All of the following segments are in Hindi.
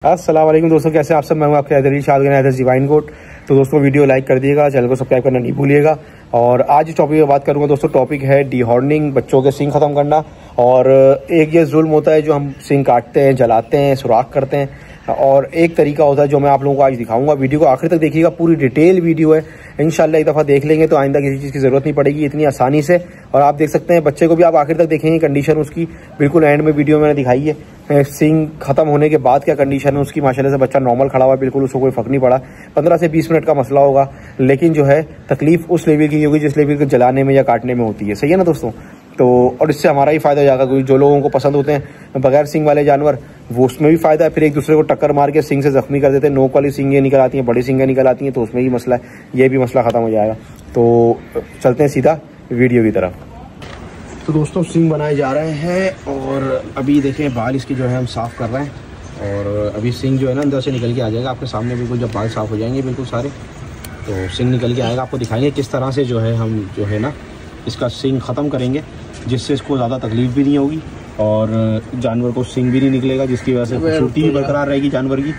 अस्सलाम वालेकुम दोस्तों, कैसे आप सब। मैं हूं आपके हैदर शाद डिवाइन गोट। तो दोस्तों वीडियो लाइक कर दिएगा, चैनल को सब्सक्राइब करना नहीं भूलिएगा। और आज इस टॉपिक पर बात करूंगा दोस्तों। टॉपिक है डीहॉर्निंग, बच्चों के सींग खत्म करना। और एक ये जुल्म होता है जो हम सींग काटते हैं, जलाते हैं, सुराख करते हैं, और एक तरीका होता है जो मैं आप लोगों को आज दिखाऊंगा। वीडियो को आखिर तक देखिएगा, पूरी डिटेल वीडियो है। इंशाल्लाह एक दफ़ा देख लेंगे तो आइंदा किसी चीज़ की ज़रूरत नहीं पड़ेगी इतनी आसानी से। और आप देख सकते हैं बच्चे को भी आप आखिर तक देखेंगे, कंडीशन उसकी बिल्कुल एंड में वीडियो मैंने दिखाई है। सींग खत्म होने के बाद क्या कंडीशन है उसकी। माशाल्लाह से बच्चा नॉर्मल खड़ा हुआ, बिल्कुल उसको कोई फर्क नहीं पड़ा। 15 से 20 मिनट का मसला होगा, लेकिन जो है तकलीफ उस लेवल की होगी जिस लेवल को जलाने में या काटने में होती है। सही है ना दोस्तों। तो और इससे हमारा ही फायदा हो जाएगा, क्योंकि जो लोगों को पसंद होते हैं बगैर सींग वाले जानवर, वो उसमें भी फायदा है। फिर एक दूसरे को टक्कर मार के सींग से जख्मी कर देते हैं। नोक वाली सींगें निकल आती हैं, बड़ी सींगें निकल आती हैं, तो उसमें भी मसला है। ये भी मसला खत्म हो जाएगा। तो चलते हैं सीधा वीडियो की तरफ। तो दोस्तों सींग बनाए जा रहे हैं, और अभी देखें बाल इसके जो है हम साफ़ कर रहे हैं। और अभी सींग जो है ना अंदर से निकल के आ जाएगा आपके सामने। बिल्कुल जब बाल साफ़ हो जाएंगे बिल्कुल सारे, तो सींग निकल के आएगा। आपको दिखाएंगे किस तरह से जो है हम जो है ना इसका सींग ख़त्म करेंगे, जिससे इसको ज़्यादा तकलीफ़ भी नहीं होगी और जानवर को सींग भी नहीं निकलेगा, जिसकी वजह से खूबसूरती भी बरकरार रहेगी जानवर की।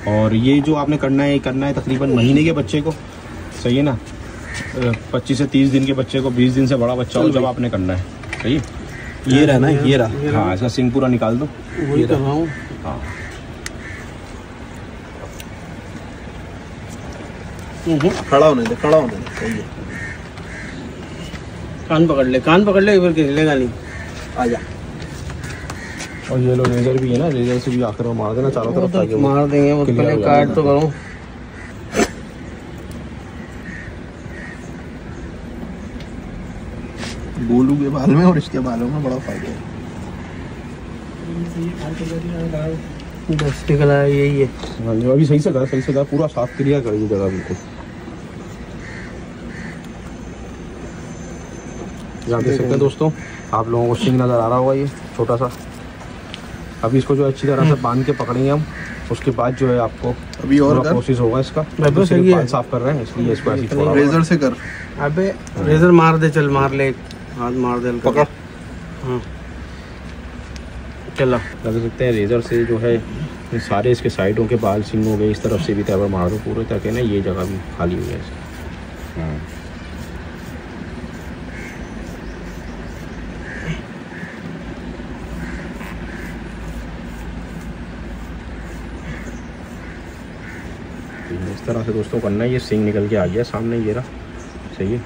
और ये जो आपने करना है तकरीबन महीने के बच्चे को, सही है ना, 25 से 30 दिन के बच्चे को, 20 दिन से बड़ा बच्चा हो जब आपने करना है। सही है, ये रहा ना, ये रहा। हाँ, इसका सींग पूरा निकाल दो। ये रहा। हाँ, खड़ा होने दे, खड़ा होने दे। सही है, कान पकड़ ले, फिर हिलेगा नहीं। आजा। और ये लो रेजर भी है ना, रेजर से भी आखिर में मार देना चारों तरफ, तो मार देंगे वो। पहले काट तो करो। गोलू के बाल में और इसके बालों में बड़ा फायदा है। बस निकला है, यही है। हाँ, अभी सही से कर, पूरा साफ क्लियर कर ये जगह बिल्कुल। यहाँ देख सकते हैं दोस्तों, आप लोगों को सींग नज़र आ रहा होगा, ये छोटा सा। अभी इसको जो अच्छी तरह से बांध के पकड़ेंगे हम। उसके बाद जो है आपको अभी और प्रोसेस होगा इसका। बाल साफ कर रहे हैं इसलिए इसको ऐसे थोड़ा रेजर से कर। अबे रेजर मार दे, चल मार ले, हाथ मार दे, पकड़। हाँ चला। देख सकते हैं रेजर से जो है ये सारे इसके साइडों के बाल सींग हो गए। इस तरफ से भी तैयार मार दो पूरे, ताकि ना ये जगह भी खाली हो जाए इसकी। हाँ, इस तरह से दोस्तों करना है। ये सींग निकल के आ गया सामने, ये रहा। सही है।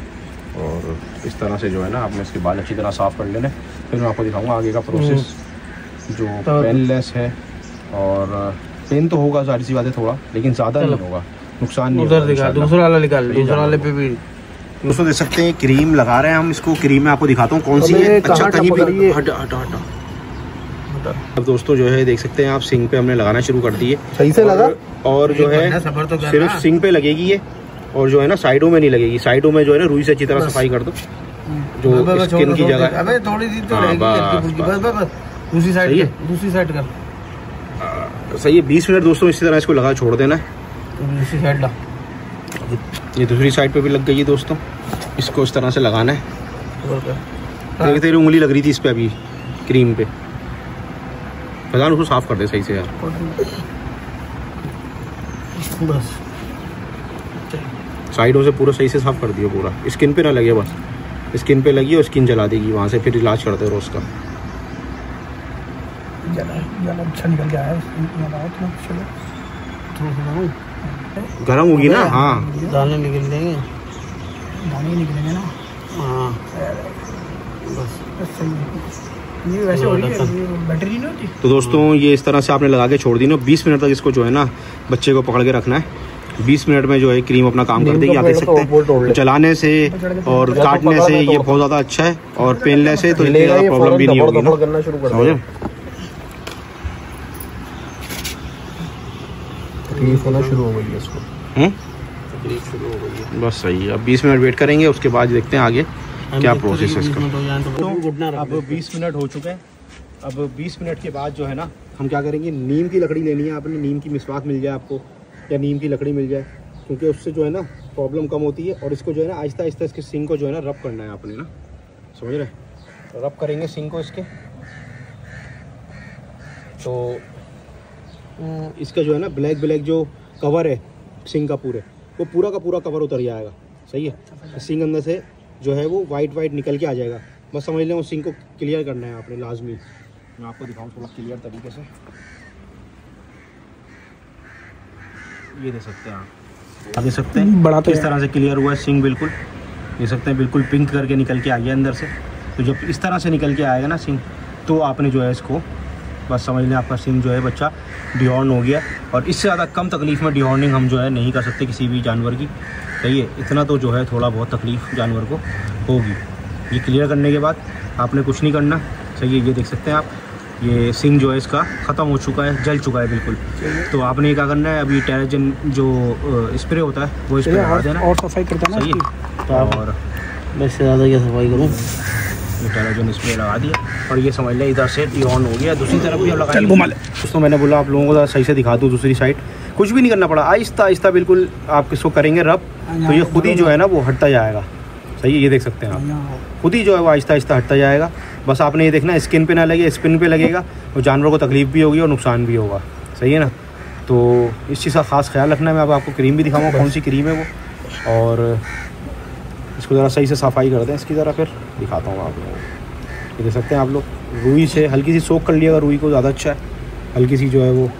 और इस तरह से जो है ना आपने इसके बाल अच्छी तरह साफ़ कर लेने। फिर मैं आपको दिखाऊंगा आगे का प्रोसेस, जो पेनलेस है। और पेन तो होगा सारी सी बातें थोड़ा, लेकिन ज़्यादा नहीं होगा, नुकसान नहीं होगा। दूसरा वाला निकाल, दूसरा वाले पे भी दोस्तों देख सकते हैं क्रीम लगा रहे हैं हम इसको। क्रीम में आपको दिखाता हूँ कौन सी है। अच्छा, कहीं भी हटा। अब दोस्तों जो है देख सकते हैं आप, सींग पे हमने लगाना शुरू कर दिए। सही से लगा। और जो है सिर्फ सींग पे लगेगी ये, और जो है ना साइडों में नहीं लगेगी। साइडों में जो है ना रुई से अच्छी तरह सफाई कर दो, जो स्किन की जगह। अबे थोड़ी सी तो रहेगी, बस दूसरी साइड कर। सही है। 20 मिनट दोस्तों इसी तरह इसको लगा छोड़ देना है। दूसरी साइड ला। ये दूसरी साइड पे भी लग गई है दोस्तों। इसको इस तरह से लगाना है। तेरी उंगली लग रही थी इस पे अभी क्रीम पे। फैजान उसको साफ कर दे सही से यार। बस साइडों से पूरा सही से साफ कर दियो पूरा। स्किन पे ना लगे, बस स्किन पे लगी और स्किन जला देगी। वहाँ से फिर इलाज करते रहो उसका। गर्म होगी ना। हाँ, दाने निकल देंगे, दाने निकलेंगे ना। हाँ ये वैसे बैटरी नहीं होती। तो दोस्तों ये इस तरह से आपने लगा के छोड़ दी ना। 20 मिनट तक इसको जो है ना बच्चे को पकड़ के रखना है। 20 मिनट में जो है क्रीम अपना काम कर देगी। आप देख सकते हैं जलाने से और काटने से ये बहुत ज़्यादा अच्छा है, और पेनलेस है तो इतनी ज़्यादा प्रॉब्लम भी नहीं होगी ना। समझे, तकलीफ होना शुरू हो गई है इसको। तकलीफ शुरू हो गई है, बस सही है। अब 20 मिनट वेट करेंगे, उसके बाद देखते हैं आगे क्या प्रोसेस है इसका। अब 20 मिनट हो चुके हैं। अब 20 मिनट के बाद जो है ना हम क्या करेंगे, नीम की लकड़ी लेनी है आपने। नीम की मिसवाक मिल जाए आपको, या नीम की लकड़ी मिल जाए, क्योंकि उससे जो है ना प्रॉब्लम कम होती है। और इसको जो है ना आहिस्ता आहिस्ता इसके सींग को जो है ना रब करना है आपने ना, समझ रहे। रब करेंगे सींग को इसके। तो इसका जो है ना ब्लैक जो कवर है सिंग का वो पूरा का पूरा कवर उतर जाएगा। सही है, सिंग अंदर से जो है वो वाइट निकल के आ जाएगा। बस समझ लें, उस सिंग को क्लियर करना है आपने लाजमी। मैं आपको दिखाऊँ थोड़ा क्लियर तरीके से। ये देख सकते हैं आप देख सकते हैं बड़ा तो इस तरह से क्लियर हुआ है सिंग, बिल्कुल देख सकते हैं, बिल्कुल पिंक करके निकल के आ गया अंदर से। तो जब इस तरह से निकल के आएगा ना सिंग, तो आपने जो है इसको बस समझ लें आपका सिंग जो है बच्चा डिहॉर्न हो गया। और इससे ज़्यादा कम तकलीफ़ में डिहॉर्निंग हम जो है नहीं कर सकते किसी भी जानवर की। सही है, इतना तो जो है थोड़ा बहुत तकलीफ़ जानवर को होगी। ये क्लियर करने के बाद आपने कुछ नहीं करना। सही है, ये देख सकते हैं आप, ये सिंग जो है इसका ख़त्म हो चुका है, जल चुका है बिल्कुल। तो आपने क्या करना है, अभी टेराजन जो स्प्रे होता है वो स्प्रे लगा देना और सफाई करता है। सही है, और वैसे ज़्यादा क्या सफाई करूँ, टेराजन स्प्रे लगा दिया और ये समझ लें इधर से डिहॉर्न हो गया। दूसरी तरफ भी लगा दोस्तों, मैंने बोला आप लोगों को सही से दिखा दूँ दूसरी साइड। कुछ भी नहीं करना पड़ा, आहिस्ता आहिस्ता बिल्कुल आप इसको करेंगे रब, तो ये खुद ही जो है ना वो हटता जाएगा। सही है, ये देख सकते हैं आप, खुद ही जो है वो आहिस्ता आहिस्ता हटता जाएगा। बस आपने ये देखना स्किन पे ना लगे, स्पिन पे लगेगा तो जानवर को तकलीफ भी होगी और नुकसान भी होगा। सही है ना, तो इस चीज़ का ख़ास ख्याल रखना है। मैं अब आपको क्रीम भी दिखाऊंगा कौन सी क्रीम है वो, और इसको ज़रा सही से सफाई कर दें इसकी, ज़रा फिर दिखाता हूँ आप लोगों को। ये देख सकते हैं आप लोग, रुई से हल्की सी सोख कर लिया अगर रुई को ज़्यादा अच्छा है, हल्की सी जो है वो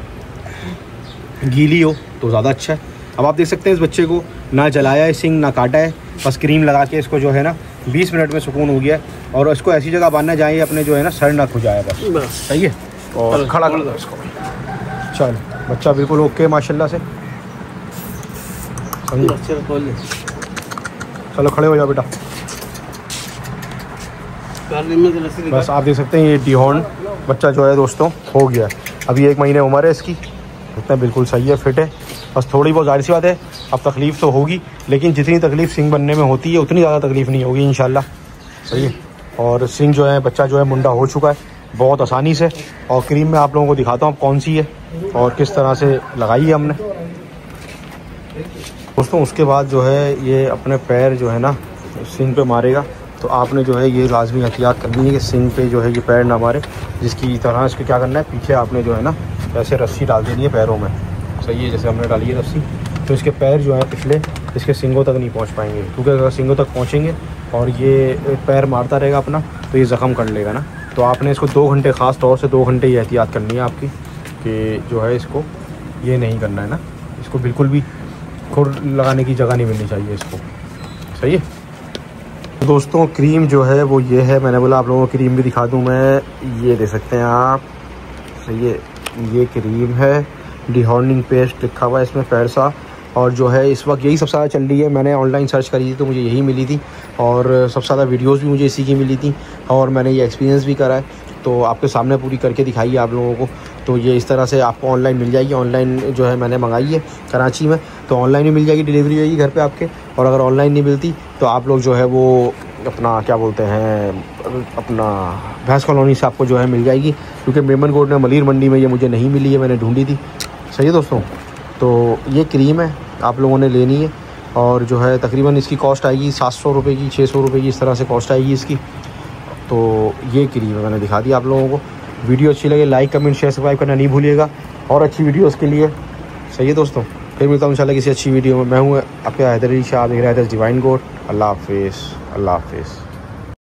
गीली हो तो ज़्यादा अच्छा है। अब आप देख सकते हैं इस बच्चे को ना जलाया है सिंग, ना काटा है, बस क्रीम लगा के इसको जो है ना 20 मिनट में सुकून हो गया है। और इसको ऐसी जगह बांधना जाए अपने जो है ना सर ना खुजाए बस। सही है, और खड़ा कर दो इसको। चल बच्चा बिल्कुल ओके माशाल्लाह से। चलो खड़े हो जाओ बेटा। बस आप देख सकते हैं ये डिहॉर्न बच्चा जो है दोस्तों हो गया है। अभी 1 महीने उम्र है इसकी, उतना बिल्कुल सही है, फिट है। बस थोड़ी बहुत जाहिर सी बात है अब तकलीफ़ तो होगी, लेकिन जितनी तकलीफ़ सिंग बनने में होती है उतनी ज़्यादा तकलीफ़ नहीं होगी इंशाल्लाह। सही है, और सिंग जो है बच्चा जो है मुंडा हो चुका है बहुत आसानी से। और क्रीम में आप लोगों को दिखाता हूँ कौन सी है और किस तरह से लगाई है हमने दोस्तों। उसके बाद जो है ये अपने पैर जो है ना सिंग पे मारेगा, तो आपने जो है ये लाजमी एहतियात करनी है कि सिंग पे जो है ये पैर ना मारे। जिसकी तरह इसको क्या करना है, पीछे आपने जो है ना ऐसे रस्सी डाल देनी है पैरों में। सही है, जैसे हमने डाली है रस्सी, तो इसके पैर जो है पिछले इसके सिंगों तक नहीं पहुंच पाएंगे, क्योंकि अगर सिंगों तक पहुंचेंगे और ये पैर मारता रहेगा अपना तो ये ज़ख़म कर लेगा ना। तो आपने इसको 2 घंटे, ख़ास तौर से 2 घंटे ये एहतियात करनी है आपकी कि जो है इसको ये नहीं करना है ना, इसको बिल्कुल भी खुर लगाने की जगह नहीं मिलनी चाहिए इसको। सही है दोस्तों, क्रीम जो है वो ये है। मैंने बोला आप लोगों को क्रीम भी दिखा दूँ मैं, ये दे सकते हैं आप। सही है, ये क्रीम है, डिहॉर्निंग पेस्ट लिखा हुआ है इसमें पैरसा। और जो है इस वक्त यही सबसे ज़्यादा चल रही है। मैंने ऑनलाइन सर्च करी थी तो मुझे यही मिली थी, और सबसे ज़्यादा वीडियोस भी मुझे इसी की मिली थी, और मैंने ये एक्सपीरियंस भी करा है, तो आपके सामने पूरी करके दिखाई है आप लोगों को। तो ये इस तरह से आपको ऑनलाइन मिल जाएगी। ऑनलाइन जो है मैंने मंगाई है कराची में, तो ऑनलाइन भी मिल जाएगी, डिलीवरी होगी घर पे आपके। और अगर ऑनलाइन नहीं मिलती तो आप लोग जो है वो अपना क्या बोलते हैं, अपना भैंस कॉलोनी से आपको जो है मिल जाएगी, क्योंकि मेमन कोट में मलीर मंडी में ये मुझे नहीं मिली है, मैंने ढूंढी थी। सही है दोस्तों, तो ये क्रीम है आप लोगों ने लेनी है, और जो है तकरीबन इसकी कॉस्ट आएगी 700 रुपये की, 600 रुपये की, इस तरह से कॉस्ट आएगी इसकी। तो ये क्रीम है, मैंने दिखा दी आप लोगों को। वीडियो अच्छी लगे लाइक कमेंट शेयर सब्सक्राइब करना नहीं भूलिएगा, और अच्छी वीडियोस के लिए। सही है दोस्तों, फिर मिलता हूँ इंशाल्लाह किसी अच्छी वीडियो में। मैं हूँ आपके हैदर अली शाह, देख रहे हैं डिवाइन गोट। अल्लाह हाफिज़, अल्लाह हाफिज़।